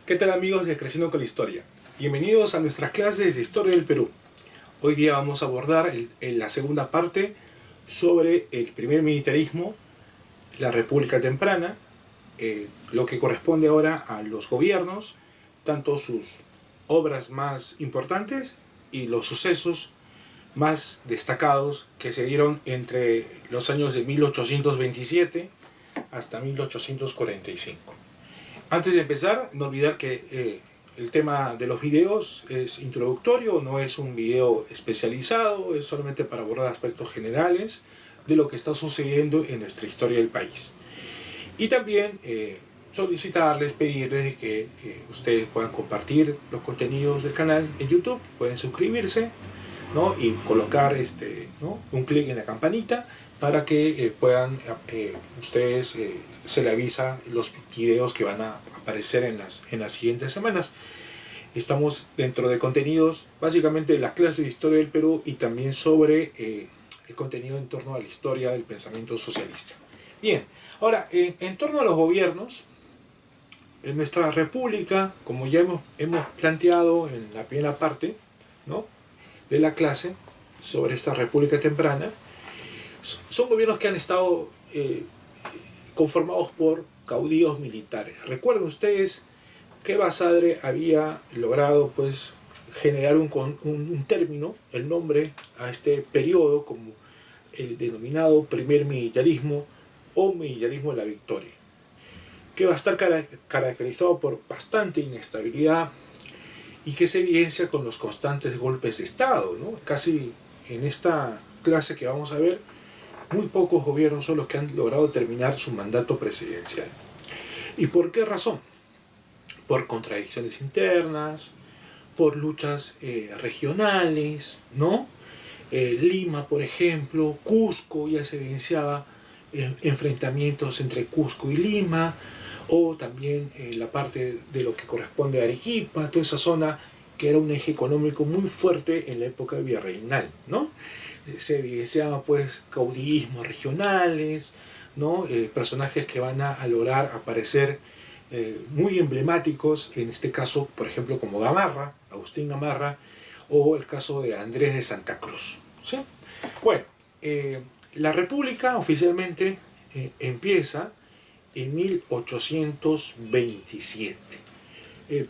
¿Qué tal amigos de Creciendo con la Historia? Bienvenidos a nuestras clases de Historia del Perú. Hoy día vamos a abordar en la segunda parte sobre el primer militarismo, la República Temprana, lo que corresponde ahora a los gobiernos, tanto sus obras más importantes y los sucesos más destacados que se dieron entre los años de 1827 hasta 1845. Antes de empezar, no olvidar que el tema de los videos es introductorio, no es un video especializado, es solamente para abordar aspectos generales de lo que está sucediendo en nuestra historia del país. Y también solicitarles, pedirles que ustedes puedan compartir los contenidos del canal en YouTube, pueden suscribirse, ¿no? Y colocar ¿no? un clic en la campanita para que puedan ustedes se les avisa los videos que van a aparecer en las siguientes semanas. Estamos dentro de contenidos básicamente de las clases de historia del Perú y también sobre el contenido en torno a la historia del pensamiento socialista. Bien, ahora en torno a los gobiernos, en nuestra república, como ya hemos planteado en la primera parte, ¿no?, de la clase sobre esta república temprana, son gobiernos que han estado conformados por caudillos militares. Recuerden ustedes que Basadre había logrado pues generar un término, el nombre a este periodo como el denominado primer militarismo o militarismo de la victoria, que va a estar caracterizado por bastante inestabilidad y que se evidencia con los constantes golpes de Estado, ¿no? Casi en esta clase que vamos a ver, muy pocos gobiernos son los que han logrado terminar su mandato presidencial. ¿Y por qué razón? Por contradicciones internas, por luchas regionales, ¿no? Lima, por ejemplo, Cusco, ya se evidenciaba enfrentamientos entre Cusco y Lima, o también la parte de lo que corresponde a Arequipa, toda esa zona que era un eje económico muy fuerte en la época virreinal, ¿no? Se evidenciaban pues caudillismos regionales, ¿no? Personajes que van a lograr aparecer muy emblemáticos, en este caso, por ejemplo, como Gamarra, Agustín Gamarra, o el caso de Andrés de Santa Cruz, ¿sí? Bueno, la República oficialmente empieza en 1827.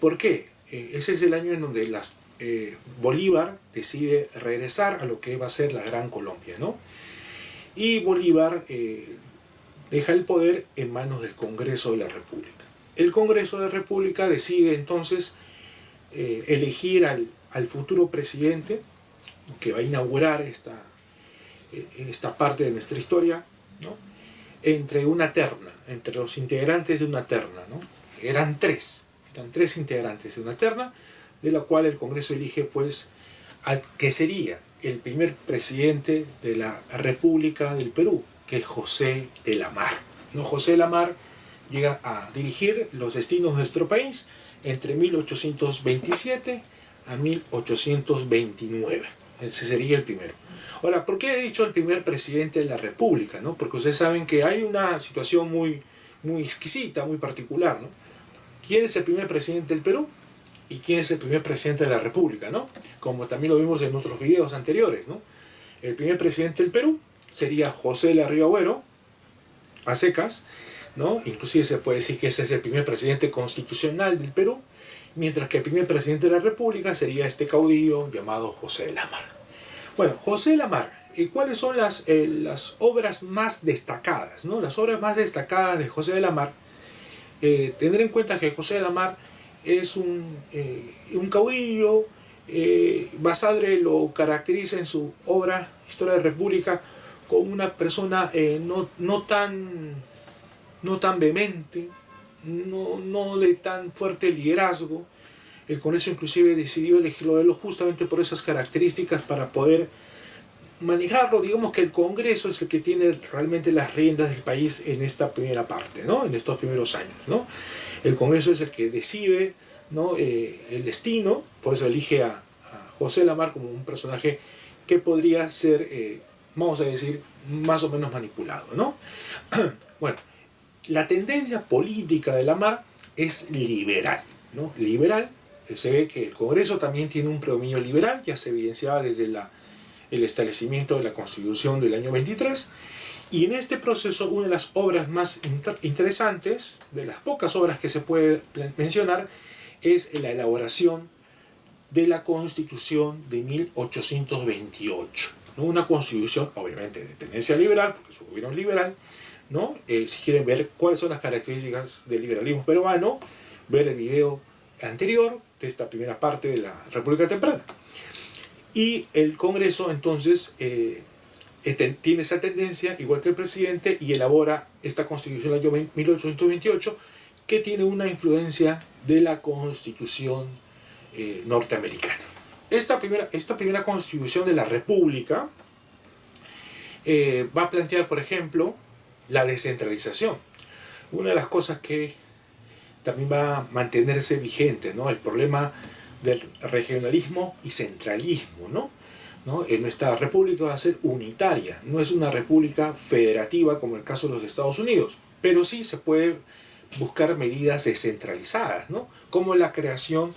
¿Por qué? Ese es el año en donde Bolívar decide regresar a lo que va a ser la Gran Colombia, ¿no? Y Bolívar deja el poder en manos del Congreso de la República. El Congreso de la República decide entonces elegir al futuro presidente que va a inaugurar esta parte de nuestra historia, ¿no?, entre una terna, entre los integrantes de una terna, ¿no? Eran tres integrantes de una terna, de la cual el Congreso elige pues al que sería el primer presidente de la República del Perú, que es José de la Mar, ¿no? José de la Mar llega a dirigir los destinos de nuestro país entre 1827 a 1829. Ese sería el primero. Ahora, ¿por qué he dicho el primer presidente de la República, ¿no? Porque ustedes saben que hay una situación muy exquisita, muy particular, ¿no? ¿Quién es el primer presidente del Perú? ¿Y quién es el primer presidente de la República, ¿no? Como también lo vimos en otros videos anteriores, ¿no? El primer presidente del Perú sería José de la Riva Agüero, a secas, ¿no? Inclusive se puede decir que ese es el primer presidente constitucional del Perú, mientras que el primer presidente de la República sería este caudillo llamado José de la Mar. Bueno, José de la Mar, ¿cuáles son las obras más destacadas, ¿no? Las obras más destacadas de José de la Mar, tener en cuenta que José de la Mar es un caudillo. Basadre lo caracteriza en su obra Historia de la República como una persona no tan vehemente, no de tan fuerte liderazgo. El Congreso inclusive decidió elegirlo justamente por esas características para poder manejarlo. Digamos que el Congreso es el que tiene realmente las riendas del país en esta primera parte, ¿no? En estos primeros años, ¿no? El Congreso es el que decide, ¿no?, el destino. Por eso elige a José de la Mar como un personaje que podría ser, vamos a decir, más o menos manipulado, ¿no? Bueno, la tendencia política de la Mar es liberal, ¿no? Liberal. Se ve que el Congreso también tiene un predominio liberal, ya se evidenciaba desde el establecimiento de la Constitución del año 23. Y en este proceso, una de las obras más interesantes, de las pocas obras que se puede mencionar, es la elaboración de la Constitución de 1828. ¿No? Una constitución, obviamente, de tendencia liberal, porque su gobierno es liberal, ¿no? Si quieren ver cuáles son las características del liberalismo peruano, ver el video anterior de esta primera parte de la República Temprana. Y el Congreso, entonces, tiene esa tendencia, igual que el presidente, y elabora esta Constitución del año 1828, que tiene una influencia de la Constitución norteamericana. Esta primera Constitución de la República va a plantear, por ejemplo, la descentralización. Una de las cosas que también va a mantenerse vigente, ¿no? El problema del regionalismo y centralismo, ¿no? Nuestra república va a ser unitaria, no es una república federativa como el caso de los Estados Unidos, pero sí se puede buscar medidas descentralizadas, ¿no? Como la creación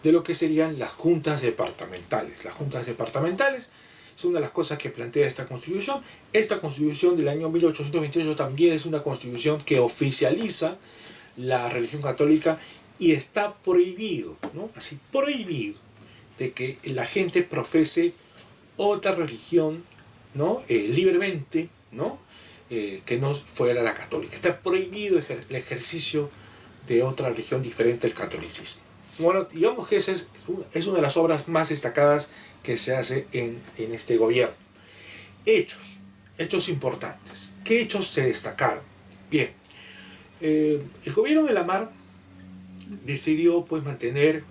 de lo que serían las juntas departamentales. Las juntas departamentales es una de las cosas que plantea esta Constitución. Esta Constitución del año 1828 también es una Constitución que oficializa la religión católica y está prohibido, ¿no? Así prohibido, de que la gente profese otra religión, ¿no? Libremente, ¿no? Que no fuera la católica. Está prohibido el ejercicio de otra religión diferente al catolicismo. Bueno, digamos que esa es una de las obras más destacadas que se hace en este gobierno. Hechos importantes. ¿Qué hechos se destacaron? Bien, el gobierno de Lamarr decidió pues mantener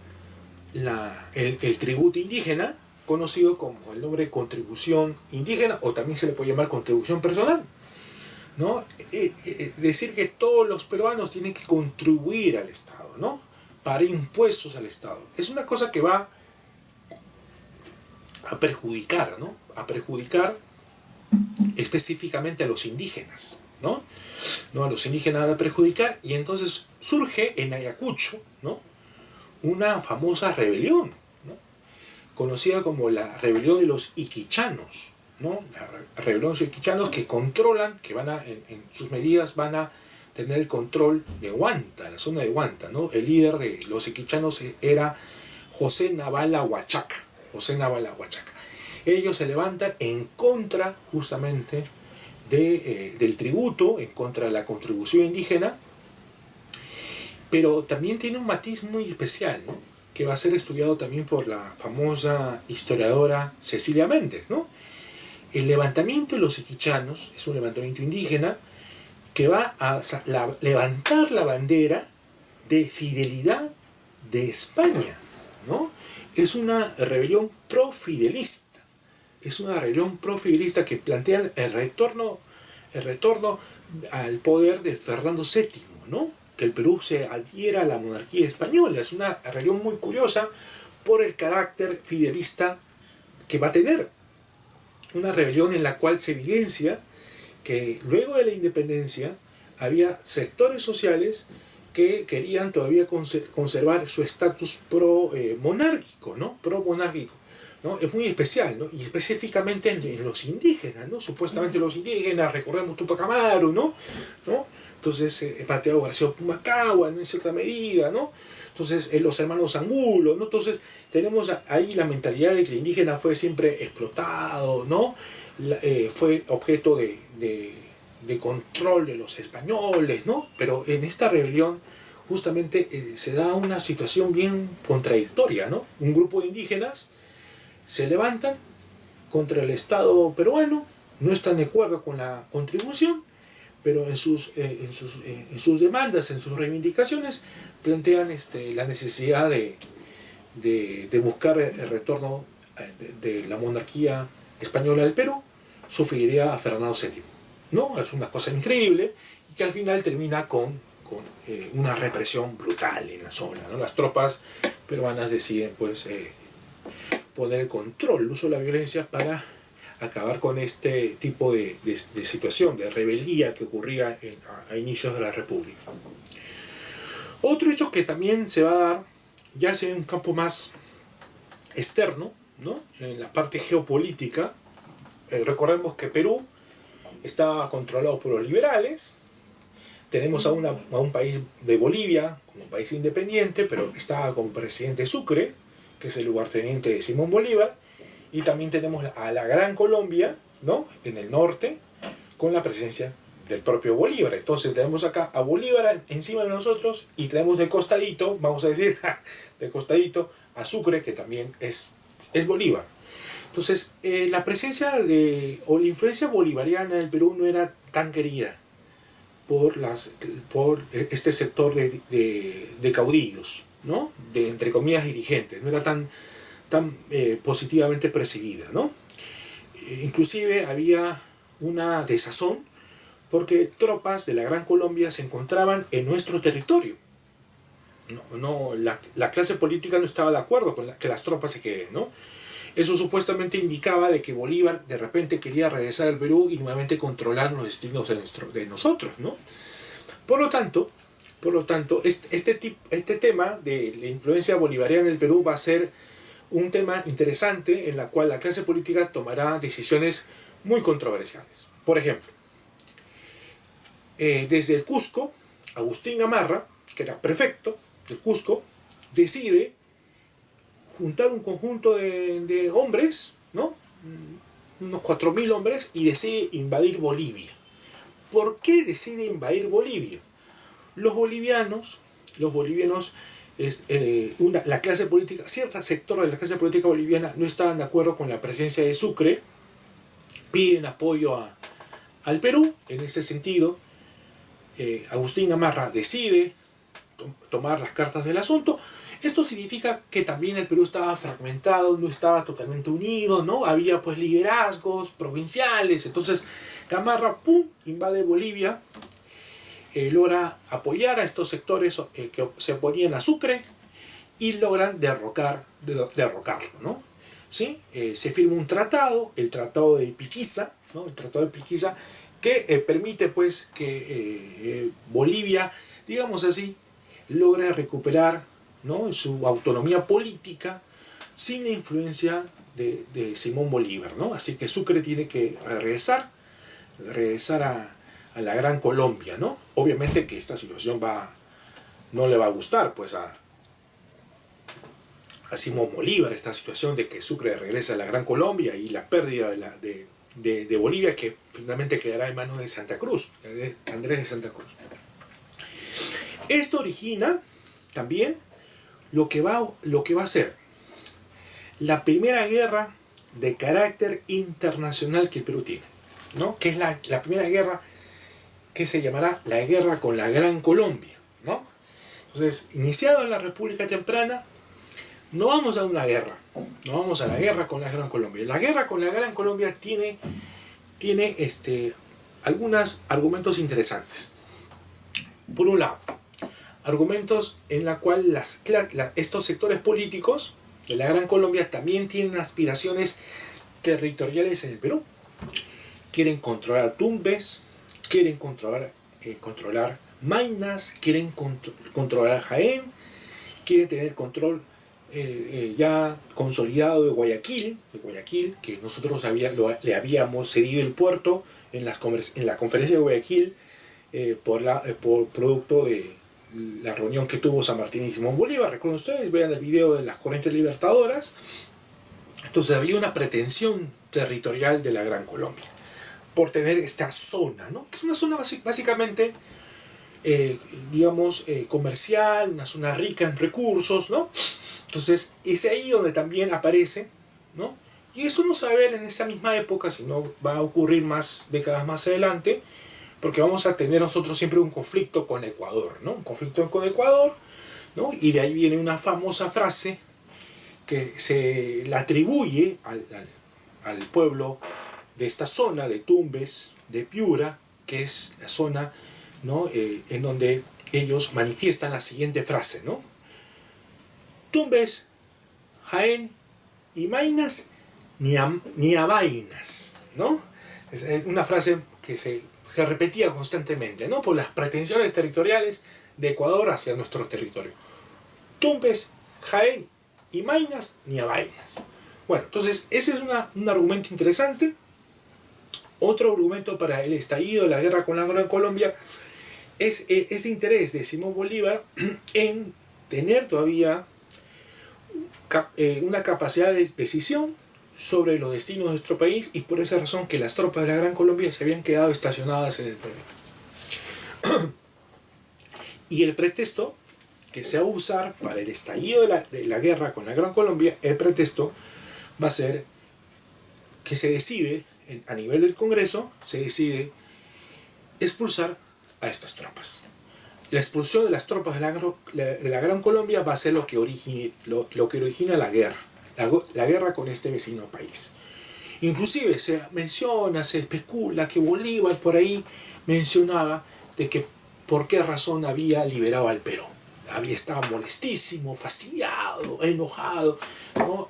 el tributo indígena, conocido como el nombre de contribución indígena, o también se le puede llamar contribución personal, ¿no? Decir que todos los peruanos tienen que contribuir al Estado, ¿no? Pagar impuestos al Estado. Es una cosa que va a perjudicar, ¿no? A perjudicar específicamente a los indígenas, ¿no? A los indígenas van a perjudicar, y entonces surge en Ayacucho, ¿no? Una famosa rebelión, ¿no? Conocida como la rebelión de los iquichanos, ¿no? La rebelión de los iquichanos, que controlan, que van a, en sus medidas van a tener el control de Huanta, la zona de Huanta, ¿no? El líder de los iquichanos era José Navala Huachaca. Ellos se levantan en contra justamente del tributo, en contra de la contribución indígena, pero también tiene un matiz muy especial, ¿no? Que va a ser estudiado también por la famosa historiadora Cecilia Méndez, ¿no? El levantamiento de los iquichanos es un levantamiento indígena que va a levantar la bandera de fidelidad de España, ¿no? Es una rebelión profidelista. Es una rebelión profidelista que plantea el retorno al poder de Fernando VII, ¿no? Que el Perú se adhiera a la monarquía española. Es una rebelión muy curiosa por el carácter fidelista que va a tener. Una rebelión en la cual se evidencia que luego de la independencia había sectores sociales que querían todavía conservar su estatus pro-monárquico, ¿no? Pro-monárquico, ¿no? Es muy especial, ¿no? Y específicamente en los indígenas, ¿no? Supuestamente los indígenas, recordemos Tupac Amaru, ¿no? Entonces, Mateo García Pumacahua, ¿no? En cierta medida, ¿no? Entonces, los hermanos Angulo, ¿no? Entonces, tenemos ahí la mentalidad de que el indígena fue siempre explotado, ¿no? Fue objeto de control de los españoles, ¿no? Pero en esta rebelión justamente se da una situación bien contradictoria, ¿no? Un grupo de indígenas se levantan contra el Estado peruano, no están de acuerdo con la contribución, pero en sus demandas, en sus reivindicaciones, plantean la necesidad de buscar el retorno de la monarquía española al Perú, su fidelidad a Fernando VII, ¿no? Es una cosa increíble y que al final termina con una represión brutal en la zona, ¿no? Las tropas peruanas deciden pues poner el control, el uso de la violencia para acabar con este tipo de situación, de rebeldía que ocurría a inicios de la República. Otro hecho que también se va a dar, ya sea en un campo más externo, ¿no? En la parte geopolítica, recordemos que Perú estaba controlado por los liberales. Tenemos a un país de Bolivia como país independiente, pero estaba con presidente Sucre, que es el lugarteniente de Simón Bolívar. Y también tenemos a la Gran Colombia, ¿no? En el norte, con la presencia del propio Bolívar. Entonces tenemos acá a Bolívar encima de nosotros y tenemos de costadito, vamos a decir, de costadito a Sucre, que también es Bolívar. Entonces, la presencia o la influencia bolivariana del Perú no era tan querida por este sector de caudillos, ¿no? De, entre comillas, dirigentes. No era tan positivamente percibida, ¿no? Inclusive había una desazón porque tropas de la Gran Colombia se encontraban en nuestro territorio. La clase política no estaba de acuerdo con que las tropas se queden, ¿no? Eso supuestamente indicaba de que Bolívar de repente quería regresar al Perú y nuevamente controlar los destinos de nosotros, ¿no? Por lo tanto, este tema de la influencia bolivariana en el Perú va a ser un tema interesante en la cual la clase política tomará decisiones muy controversiales. Por ejemplo, desde el Cusco, Agustín Gamarra, que era prefecto del Cusco, decide juntar un conjunto de hombres, ¿no? Unos 4.000 hombres, y decide invadir Bolivia. ¿Por qué decide invadir Bolivia? Los bolivianos, la clase política, cierto sector de la clase política boliviana no estaban de acuerdo con la presencia de Sucre, piden apoyo al Perú. En este sentido, Agustín Gamarra decide tomar las cartas del asunto. Esto significa que también el Perú estaba fragmentado, no estaba totalmente unido, ¿no? Había pues liderazgos provinciales. Entonces Gamarra, ¡pum!, invade Bolivia, logra apoyar a estos sectores que se oponían a Sucre y logran derrocarlo, ¿no? ¿Sí? Se firma un tratado, el Tratado de Piquiza, ¿no? El Tratado de Piquiza, que permite pues que Bolivia, digamos así, logra recuperar, ¿no?, su autonomía política sin la influencia de Simón Bolívar, ¿no? Así que Sucre tiene que regresar a la Gran Colombia, ¿no? Obviamente que esta situación no le va a gustar pues a Simón Bolívar, esta situación de que Sucre regresa a la Gran Colombia y la pérdida de Bolivia, que finalmente quedará en manos de Santa Cruz, de Andrés de Santa Cruz. Esto origina también lo que va a ser la primera guerra de carácter internacional que el Perú tiene, ¿no? Que es la primera guerra que se llamará la guerra con la Gran Colombia, ¿no? Entonces, iniciado en la República Temprana, no vamos a una guerra, no vamos a la guerra con la Gran Colombia. La guerra con la Gran Colombia tiene algunos argumentos interesantes. Por un lado, argumentos en la cual estos sectores políticos de la Gran Colombia también tienen aspiraciones territoriales en el Perú. Quieren controlar Tumbes, quieren controlar Maynas, quieren controlar Jaén, quieren tener control ya consolidado de Guayaquil, que nosotros le habíamos cedido el puerto en la conferencia de Guayaquil por producto de la reunión que tuvo San Martín y Simón Bolívar. Recuerden ustedes, vean el video de las corrientes libertadoras. Entonces había una pretensión territorial de la Gran Colombia por tener esta zona, ¿no? Que es una zona básicamente, comercial, una zona rica en recursos, ¿no? Entonces es ahí donde también aparece, ¿no? Y esto no se va a ver en esa misma época, sino va a ocurrir décadas más adelante, porque vamos a tener nosotros siempre un conflicto con Ecuador, ¿no? Un conflicto con Ecuador, ¿no? Y de ahí viene una famosa frase que se la atribuye al pueblo de esta zona de Tumbes, de Piura, que es la zona, ¿no?, en donde ellos manifiestan la siguiente frase, ¿no? Tumbes, Jaén y Maynas, ni a vainas, ¿no? Es una frase que se repetía constantemente, ¿no? Por las pretensiones territoriales de Ecuador hacia nuestro territorio. Tumbes, Jaén y Maynas ni a vainas. Bueno, entonces ese es un argumento interesante. Otro argumento para el estallido de la guerra con la Gran Colombia es ese interés de Simón Bolívar en tener todavía una capacidad de decisión sobre los destinos de nuestro país, y por esa razón que las tropas de la Gran Colombia se habían quedado estacionadas en el Perú. Y el pretexto que se va a usar para el estallido de la guerra con la Gran Colombia, el pretexto va a ser que se decide, a nivel del Congreso, se decide expulsar a estas tropas. La expulsión de las tropas de la Gran Colombia va a ser lo que origina la guerra. La guerra con este vecino país. Inclusive se menciona, se especula que Bolívar por ahí mencionaba de que por qué razón había liberado al Perú. Estaba molestísimo, fastidiado, enojado, ¿no?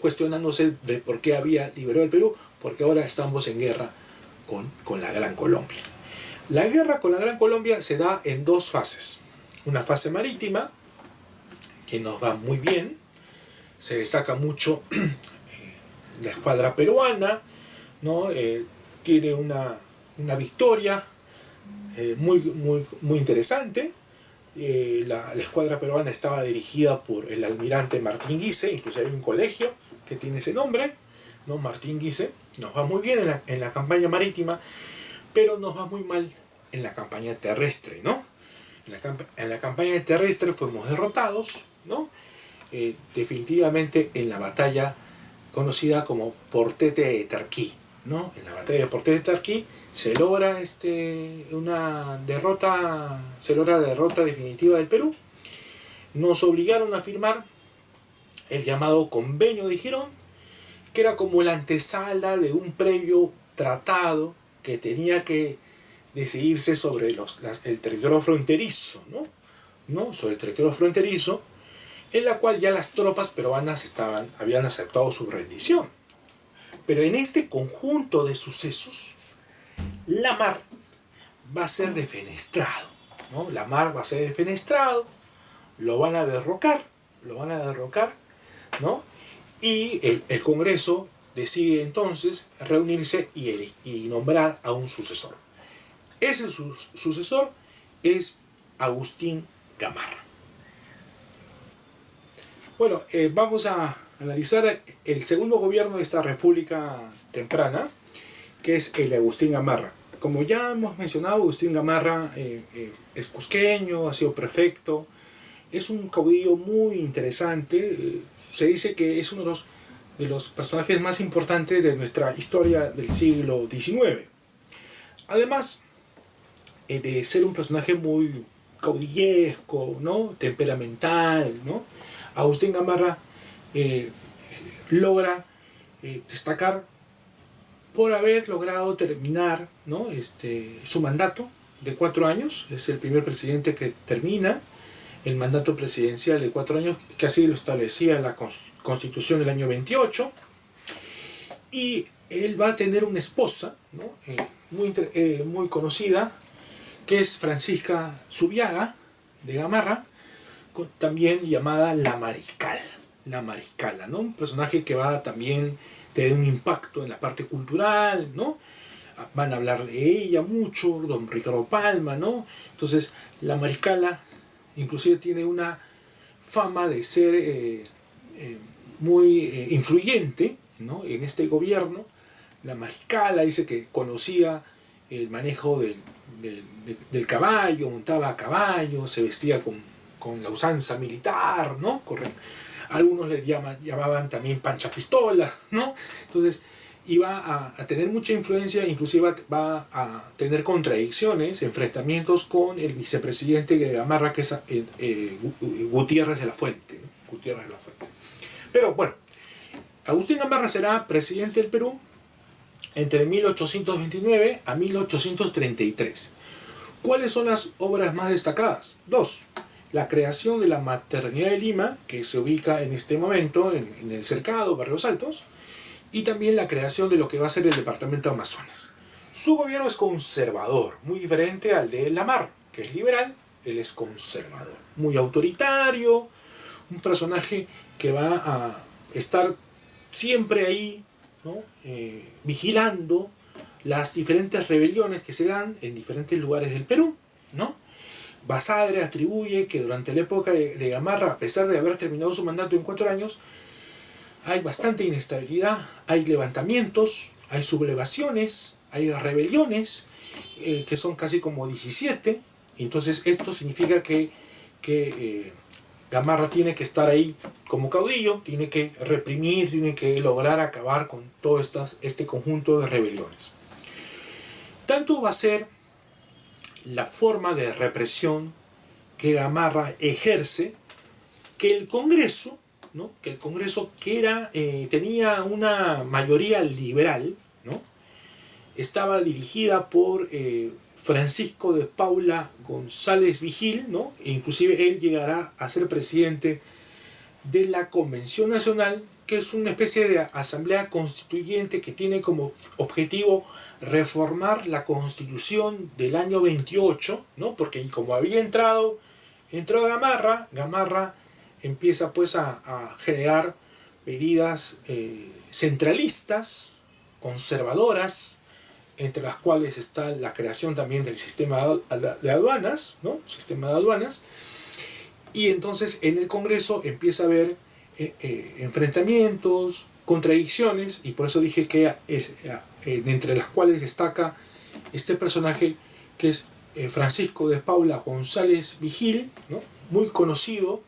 Cuestionándose de por qué había liberado al Perú, porque ahora estamos en guerra con la Gran Colombia. La guerra con la Gran Colombia se da en dos fases. Una fase marítima, que nos va muy bien. Se destaca mucho la escuadra peruana, ¿no? Tiene una victoria muy interesante. La escuadra peruana estaba dirigida por el almirante Martín Guise, incluso hay un colegio que tiene ese nombre, ¿no? Martín Guise. Nos va muy bien en la campaña marítima, pero nos va muy mal en la campaña terrestre, ¿no? En la campaña terrestre fuimos derrotados, ¿no? Definitivamente en la batalla conocida como Portete de Tarquí, ¿no? En la batalla de Portete de Tarquí se logra la derrota definitiva del Perú. Nos obligaron a firmar el llamado Convenio de Girón, que era como la antesala de un previo tratado que tenía que decidirse sobre el territorio fronterizo, ¿no? Sobre el territorio fronterizo, en la cual ya las tropas peruanas habían aceptado su rendición. Pero en este conjunto de sucesos, la mar va a ser defenestrado, ¿no? La mar va a ser defenestrado, lo van a derrocar, ¿no? Y el Congreso decide entonces reunirse y nombrar a un sucesor. Ese sucesor es Agustín Gamarra. Bueno, vamos a analizar el segundo gobierno de esta república temprana, que es el de Agustín Gamarra. Como ya hemos mencionado, Agustín Gamarra es cusqueño, ha sido prefecto, es un caudillo muy interesante. Se dice que es uno de los personajes más importantes de nuestra historia del siglo XIX. Además de ser un personaje muy caudillesco, ¿no? Temperamental, ¿no? Agustín Gamarra logra destacar por haber logrado terminar, ¿no? Su mandato de 4 años. Es el primer presidente que termina el mandato presidencial de 4 años, que así lo establecía la Constitución del año 28. Y él va a tener una esposa, ¿no? Muy conocida, que es Francisca Zubiaga de Gamarra, también llamada la Mariscala, ¿no? Un personaje que va a también tener un impacto en la parte cultural, ¿no? Van a hablar de ella mucho, don Ricardo Palma, ¿no? Entonces, la Mariscala inclusive tiene una fama de ser muy influyente, ¿no? En este gobierno. La Mariscala dice que conocía el manejo del caballo, montaba a caballo, se vestía con la usanza militar, ¿no? Algunos le llamaban también pancha pistola, ¿no? Entonces iba a tener mucha influencia, inclusive va a tener contradicciones, enfrentamientos con el vicepresidente de Gamarra, que es Gutiérrez de la Fuente, ¿no? Gutiérrez de la Fuente. Pero bueno, Agustín Gamarra será presidente del Perú entre 1829 a 1833. ¿Cuáles son las obras más destacadas? 2. La creación de la Maternidad de Lima, que se ubica en este momento en el Cercado, Barrios Altos, y también la creación de lo que va a ser el Departamento de Amazonas. Su gobierno es conservador, muy diferente al de Lamar, que es liberal, él es conservador, muy autoritario, un personaje que va a estar siempre ahí, ¿no? Vigilando las diferentes rebeliones que se dan en diferentes lugares del Perú, ¿no? Basadre atribuye que durante la época de Gamarra, a pesar de haber terminado su mandato en 4 años, hay bastante inestabilidad, hay levantamientos, hay sublevaciones, hay rebeliones, que son casi como 17. Entonces esto significa que Gamarra tiene que estar ahí como caudillo, tiene que reprimir, tiene que lograr acabar con todo este conjunto de rebeliones. Tanto va a ser la forma de represión que Gamarra ejerce que el Congreso, ¿no? Que el Congreso, que tenía una mayoría liberal, ¿no? Estaba dirigida por Francisco de Paula González Vigil, ¿no? E inclusive él llegará a ser presidente de la Convención Nacional, que es una especie de asamblea constituyente que tiene como objetivo reformar la Constitución del año 28, ¿no? Porque como entró Gamarra empieza pues a generar medidas centralistas, conservadoras, entre las cuales está la creación también del sistema de aduanas, ¿no? Sistema de aduanas. Y entonces en el Congreso empieza a haber enfrentamientos, contradicciones, y por eso dije que entre las cuales destaca este personaje que es Francisco de Paula González Vigil, ¿no? Muy conocido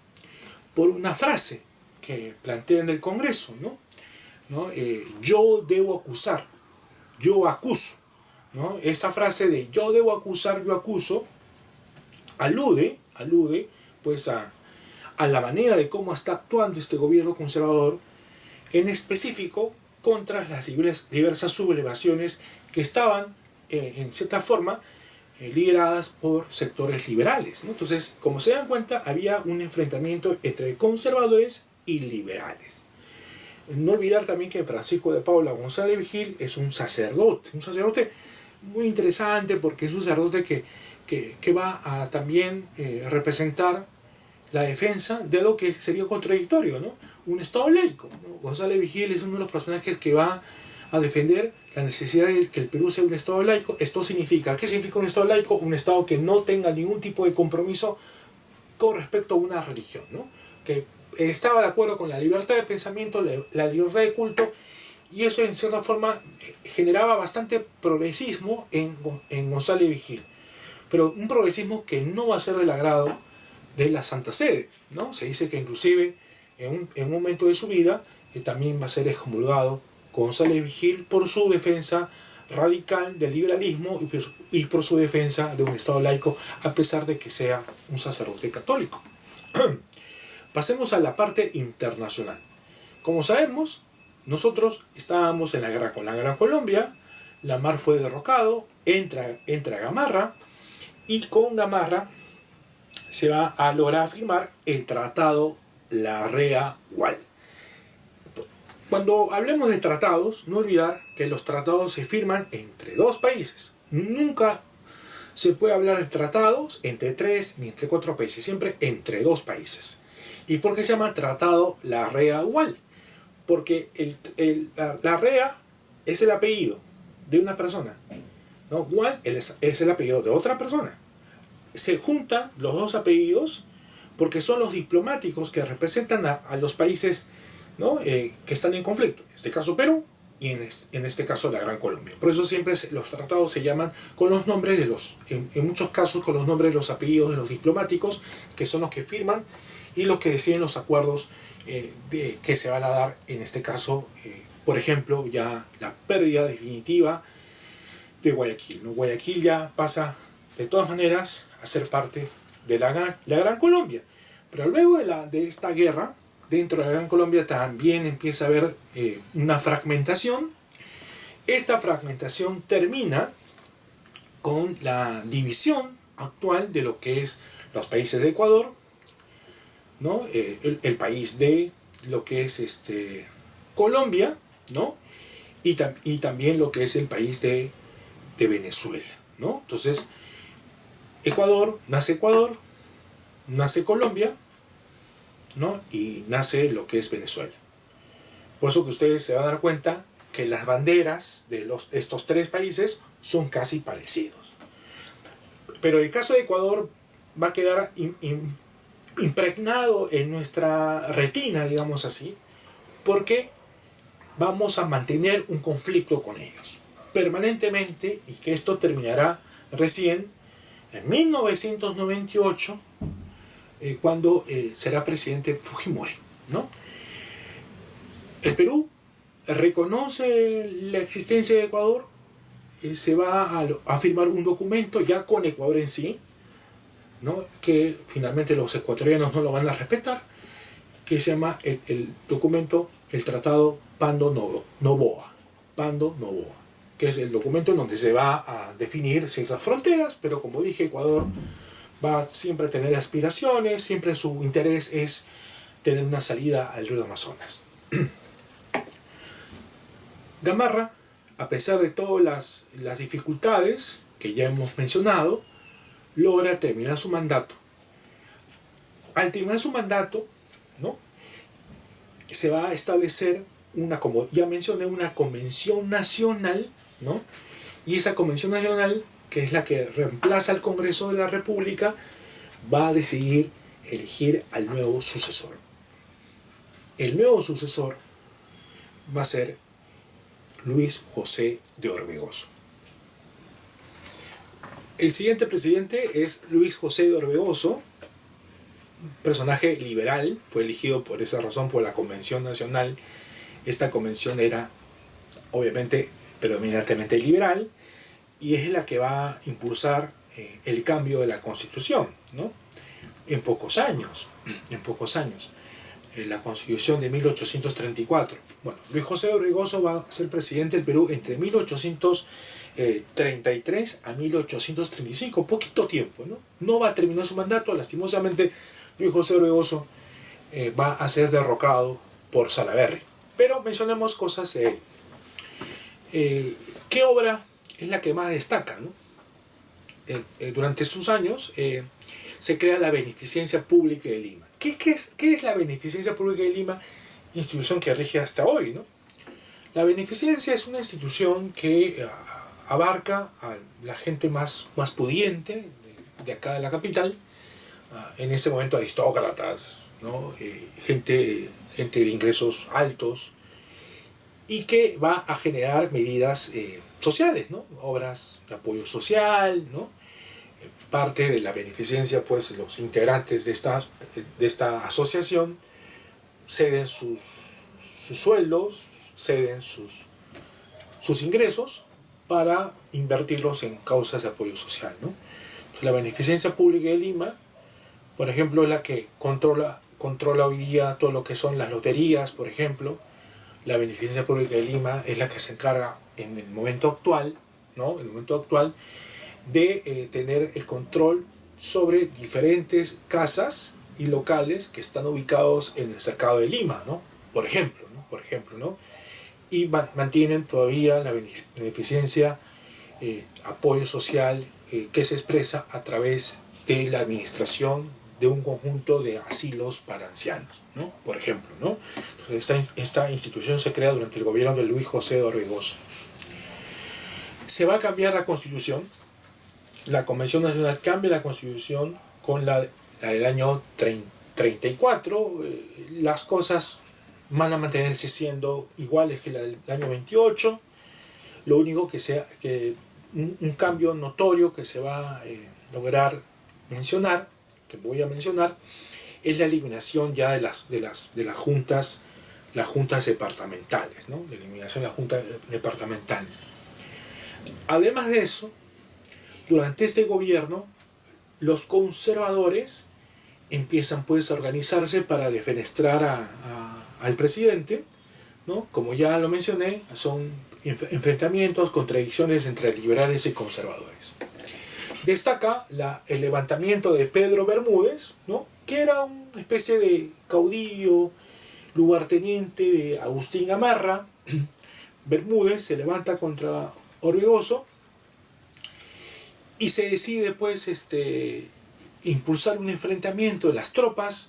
por una frase que plantea en el Congreso, ¿no? Yo debo acusar, yo acuso, ¿no? Esa frase de yo debo acusar, yo acuso, alude pues a la manera de cómo está actuando este gobierno conservador, en específico contra las diversas sublevaciones que estaban, en cierta forma, lideradas por sectores liberales, ¿no? Entonces, como se dan cuenta, había un enfrentamiento entre conservadores y liberales. No olvidar también que Francisco de Paula González Vigil es un sacerdote muy interesante, porque es un sacerdote que va a también representar la defensa de lo que sería contradictorio, ¿no? Un Estado laico, ¿no? González Vigil es uno de los personajes que va a defender la necesidad de que el Perú sea un Estado laico. Esto significa, ¿qué significa un Estado laico? Un Estado que no tenga ningún tipo de compromiso con respecto a una religión, ¿no? Que estaba de acuerdo con la libertad de pensamiento, la libertad de culto, y eso en cierta forma generaba bastante progresismo en González Vigil, pero un progresismo que no va a ser del agrado de la Santa Sede, ¿no? Se dice que inclusive en un momento de su vida también va a ser excomulgado González Vigil por su defensa radical del liberalismo y por su defensa de un Estado laico, a pesar de que sea un sacerdote católico. Pasemos a la parte internacional. Como sabemos, nosotros estábamos en la Gran Colombia, Lamar fue derrocado, entra Gamarra, y con Gamarra se va a lograr firmar el Tratado Larrea-Gual. Cuando hablemos de tratados, no olvidar que los tratados se firman entre dos países. Nunca se puede hablar de tratados entre 3 ni entre 4 países, siempre entre 2 países. ¿Y por qué se llama Tratado Larrea-Gual? Porque Larrea es el apellido de una persona, ¿no? Gual es el apellido de otra persona. Se juntan los dos apellidos porque son los diplomáticos que representan a los países, ¿no? Que están en conflicto. En este caso Perú y en este caso la Gran Colombia. Por eso siempre los tratados se llaman con los nombres de en muchos casos con los nombres de los apellidos de los diplomáticos, que son los que firman y los que deciden los acuerdos que se van a dar. En este caso, por ejemplo, ya la pérdida definitiva de Guayaquil, ¿no? Guayaquil ya pasa de todas maneras a ser parte de la Gran Colombia. Pero luego de esta guerra, dentro de la Gran Colombia también empieza a haber una fragmentación. Esta fragmentación termina con la división actual de lo que es los países de Ecuador, ¿no? El país de lo que es Colombia, ¿no? Y también lo que es el país de Venezuela, ¿no? Entonces, nace Ecuador, nace Colombia, ¿no? Y nace lo que es Venezuela. Por eso que ustedes se van a dar cuenta que las banderas de estos tres países son casi parecidos. Pero el caso de Ecuador va a quedar impregnado en nuestra retina, digamos así, porque vamos a mantener un conflicto con ellos permanentemente, y que esto terminará recién en 1998, cuando será presidente Fujimori, ¿no? El Perú reconoce la existencia de Ecuador, se va a firmar un documento ya con Ecuador en sí, ¿no? Que finalmente los ecuatorianos no lo van a respetar, que se llama el documento, el Tratado Pando-Noboa, que es el documento en donde se va a definir ciertas fronteras, pero como dije, Ecuador va siempre a tener aspiraciones, siempre su interés es tener una salida al río Amazonas. Gamarra, a pesar de todas las dificultades que ya hemos mencionado, logra terminar su mandato. Al terminar su mandato, ¿no?, se va a establecer como ya mencioné, una convención nacional, ¿no? Y esa convención nacional, que es la que reemplaza al Congreso de la República, va a decidir elegir al nuevo sucesor. El nuevo sucesor va a ser Luis José de Orbegoso. El siguiente presidente es Luis José de Orbegoso, personaje liberal, fue elegido por esa razón por la Convención Nacional. Esta convención era obviamente predominantemente liberal, y es la que va a impulsar el cambio de la Constitución, ¿no? En pocos años. La Constitución de 1834. Bueno, Luis José de Orbegoso va a ser presidente del Perú entre 1833 a 1835, poquito tiempo, ¿no? No va a terminar su mandato, lastimosamente. Luis José de Orbegoso va a ser derrocado por Salaverry. Pero mencionemos cosas de él. ¿Qué obra es la que más destaca, ¿no? Durante sus años se crea la Beneficencia Pública de Lima. ¿Qué es la Beneficencia Pública de Lima? Institución que rige hasta hoy, ¿no? La beneficencia es una institución que abarca a la gente más pudiente de acá de la capital, en ese momento aristócratas, ¿no? Gente de ingresos altos, y que va a generar medidas sociales, ¿no? Obras de apoyo social, ¿no? Parte de la beneficencia, pues los integrantes de esta asociación ceden sus sueldos, ceden sus ingresos para invertirlos en causas de apoyo social, ¿no? Entonces, la Beneficencia Pública de Lima, por ejemplo, es la que controla hoy día todo lo que son las loterías, por ejemplo. La Beneficencia Pública de Lima es la que se encarga en el momento actual, ¿no? En el momento actual, de tener el control sobre diferentes casas y locales que están ubicados en el cercado de Lima, ¿no? Por ejemplo, ¿no? Y mantienen todavía la beneficencia, apoyo social, que se expresa a través de la administración de un conjunto de asilos para ancianos, ¿no? Por ejemplo, ¿no? Entonces, esta institución se crea durante el gobierno de Luis José de Orbegoso. Se va a cambiar la Constitución. La Convención Nacional cambia la Constitución con la del año 34. Las cosas van a mantenerse siendo iguales que la del año 28. Lo único que un cambio notorio que se va a lograr mencionar, que voy a mencionar, es la eliminación ya de las juntas departamentales, ¿no? La eliminación de las juntas departamentales. Además de eso, durante este gobierno, los conservadores empiezan pues a organizarse para defenestrar al presidente, ¿no? Como ya lo mencioné, son enfrentamientos, contradicciones entre liberales y conservadores. Destaca el levantamiento de Pedro Bermúdez, ¿no? Que era una especie de caudillo, lugarteniente de Agustín Gamarra. Bermúdez se levanta contra Orbegoso y se decide pues impulsar un enfrentamiento de las tropas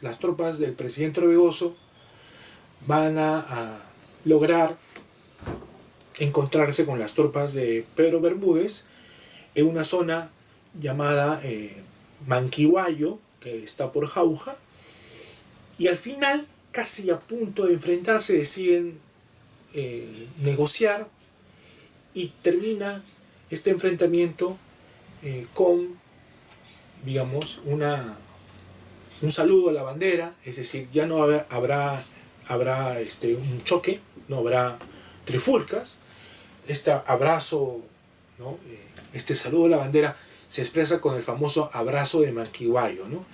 del presidente Orbegoso van a lograr encontrarse con las tropas de Pedro Bermúdez en una zona llamada Manquihuayo, que está por Jauja, y al final, casi a punto de enfrentarse, deciden negociar y termina este enfrentamiento con, digamos, un saludo a la bandera, es decir, ya no habrá un choque, no habrá trifulcas, este abrazo, ¿no? Este saludo a la bandera se expresa con el famoso abrazo de Manquihuayo, ¿no?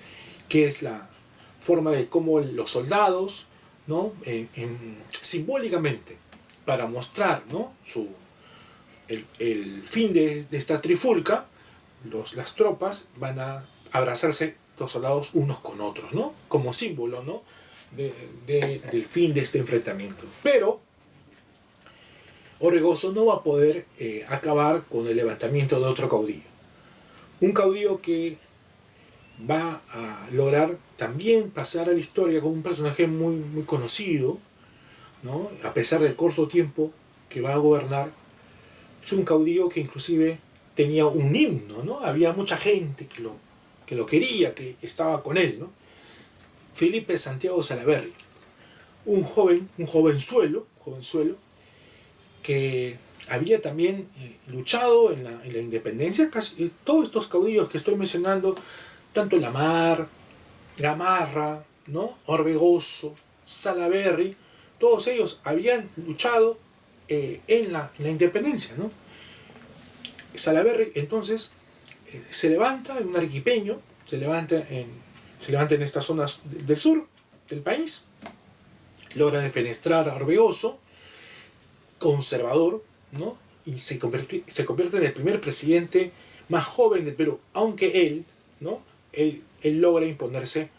Que es la forma de cómo los soldados, ¿no? Simbólicamente, para mostrar, ¿no? el fin de esta trifulca, las tropas van a abrazarse los soldados unos con otros, ¿no? Como símbolo, ¿no? del fin de este enfrentamiento. Pero Orbegoso no va a poder acabar con el levantamiento de otro caudillo. Un caudillo que va a lograr también pasar a la historia como un personaje muy, muy conocido, ¿no? A pesar del corto tiempo que va a gobernar. Es un caudillo que inclusive tenía un himno, ¿no? Había mucha gente que lo quería, que estaba con él, ¿no? Felipe Santiago Salaverry, un jovenzuelo, que había también luchado en la independencia. Casi todos estos caudillos que estoy mencionando, tanto Lamar, Gamarra, ¿no? Orbegoso, Salaverry, todos ellos habían luchado en la independencia, ¿no? Salaverry entonces se levanta en un arequipeño, se levanta en estas zonas del sur del país, logra defenestrar a Orbegoso, conservador, ¿no? Y se convierte en el primer presidente más joven del Perú, aunque él, ¿no? él logra imponerse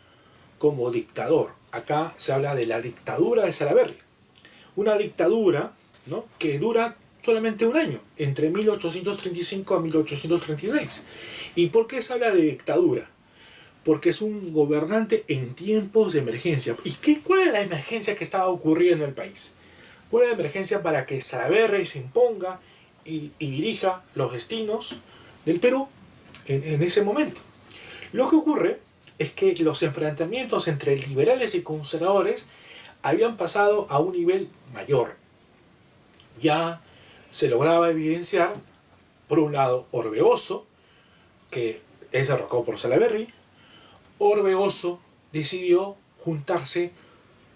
como dictador. Acá se habla de la dictadura de Salaverry, una dictadura, ¿no? que dura solamente un año, entre 1835 a 1836. ¿Y por qué se habla de dictadura? Porque es un gobernante en tiempos de emergencia. ¿Y cuál es la emergencia que estaba ocurriendo en el país? ¿Cuál es la emergencia para que Salaverry se imponga y dirija los destinos del Perú en ese momento? Lo que ocurre es que los enfrentamientos entre liberales y conservadores habían pasado a un nivel mayor. Ya se lograba evidenciar, por un lado, Orbegoso, que es derrocado por Salaverry. Orbegoso decidió juntarse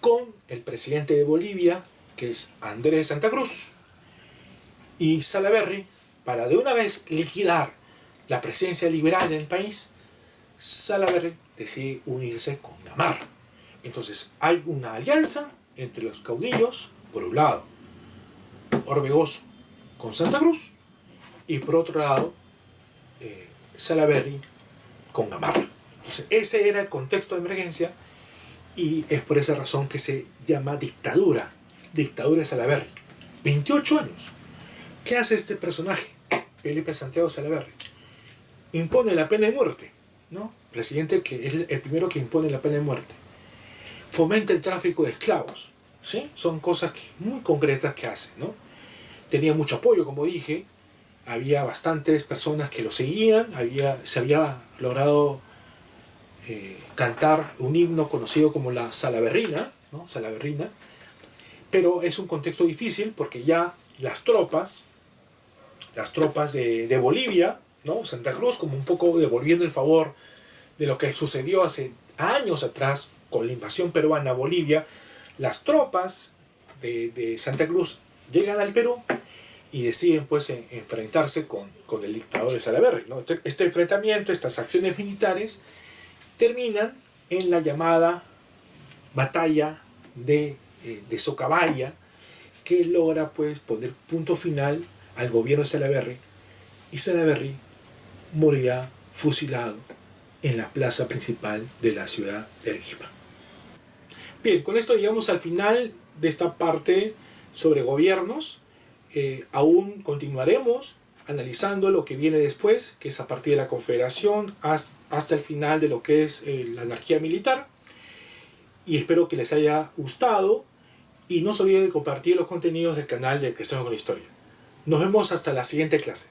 con el presidente de Bolivia, que es Andrés de Santa Cruz, y Salaverry, para de una vez liquidar la presencia liberal en el país, Salaverry decide unirse con Gamarra. Entonces hay una alianza entre los caudillos, por un lado Orbegoso con Santa Cruz, y por otro lado Salaverry con Gamarra. Entonces ese era el contexto de emergencia, y es por esa razón que se llama dictadura de Salaverry. 28 años. ¿Qué hace este personaje? Felipe Santiago Salaverry impone la pena de muerte, ¿no? Presidente que es el primero que impone la pena de muerte. Fomenta el tráfico de esclavos, ¿sí? Son cosas muy concretas que hace, ¿no? Tenía mucho apoyo, como dije, había bastantes personas que lo seguían, se había logrado cantar un himno conocido como la Salaverrina, ¿no? Salaverrina, pero es un contexto difícil porque ya las tropas de Bolivia, ¿no? Santa Cruz, como un poco devolviendo el favor de lo que sucedió hace años atrás con la invasión peruana a Bolivia, las tropas de Santa Cruz llegan al Perú y deciden pues enfrentarse con el dictador de Salaverry, ¿no? Este enfrentamiento, estas acciones militares terminan en la llamada batalla de Socabaya, que logra pues poner punto final al gobierno de Salaverry, y Salaverry morirá fusilado en la plaza principal de la ciudad de Arequipa. Bien, con esto llegamos al final de esta parte sobre gobiernos. Aún continuaremos analizando lo que viene después, que es a partir de la Confederación hasta el final de lo que es la anarquía militar. Y espero que les haya gustado y no se olviden de compartir los contenidos del canal de Creciendo con la Historia. Nos vemos hasta la siguiente clase.